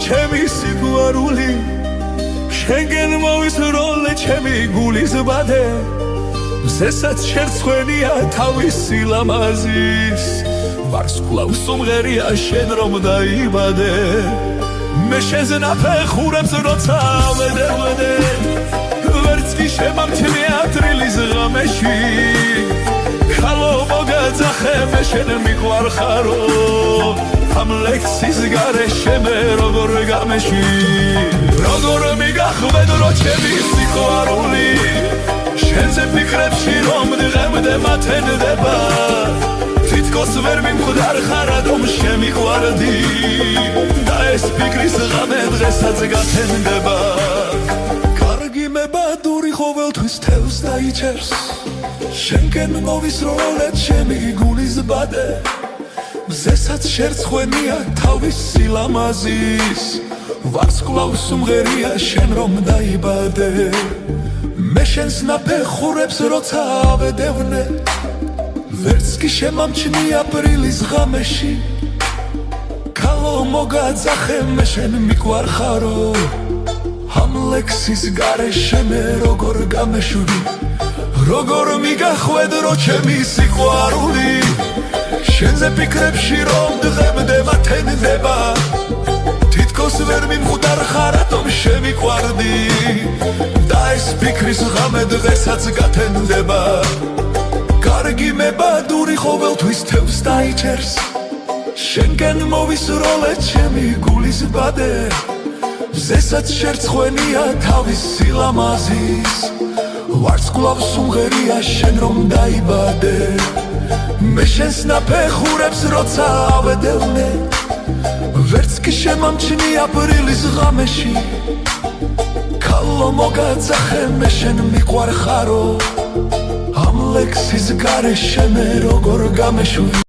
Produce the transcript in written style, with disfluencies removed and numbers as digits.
ჩემი სიყვარული შენგენ მოვისროლე ჩემი გულის ბადე მზესაც შერცხვენია თავის სილამაზის ვარსკვლავ სუმღერია შენ რომ დაიბადე მე შენზე ნაფეხურებს როცა ვედევდე ვერც კი შემამჩნია თრილის ღამეში ხალო მოგაძახე მე შენ მიყვარხარო ამ ლექსის გარეშე მე როგორ გამეში როგორ მიგახვედრო ჩემი სიყვარული შენზე ფიქრებში რომ დღემდე მათენდება თითქოს ვერ მიმხვდარ ხარ რომ შემიყვარდი და ეს ფიქრის ღამე დღესაც გათენდება კარგი მებადური ყოველთვის თევს დაიჭერს შენგენ მოვისროლე ჩემი გულის ბადე მზესაც შერცხვენია თავის სილამაზის ვარსკვლავ სუმღერია შენ რომ დაიბადე მე შენს ნაფეხურებს როცა ავედევნე ვერც კი შემამჩნია აპრილის ღამეში ქალო მოგაძახე მე შენ მიყვარხარო ამ ლექსის გარეშე მე როგორ გამეშვი როგორ მიგახვედრო ჩემი სიყვარული შენზე ფიქრებში რომ დღემდე მათენდება თითქოს ვერ მიმხვდარ ხარ რომ შემიყვარდი და ეს ფიქრის ღამე დღესაც გათენდება კარგი მებადური ყოველთვის თევს დაიჭერს შენგენ მოვისროლე ჩემი გულის ბადე მზესაც შერცხვენია თავის სილამაზის ვარსკვლავ სუმღერია შენ რომ დაიბადე მე შენს ნაფეხურებს როცა ავედევნე ვერც კი შემამჩნია აპრილის ღამეში ქალო მოგაძახე მე შენ მიყვარხარო ამ ლექსის გარეშე მე როგორ გამეშვი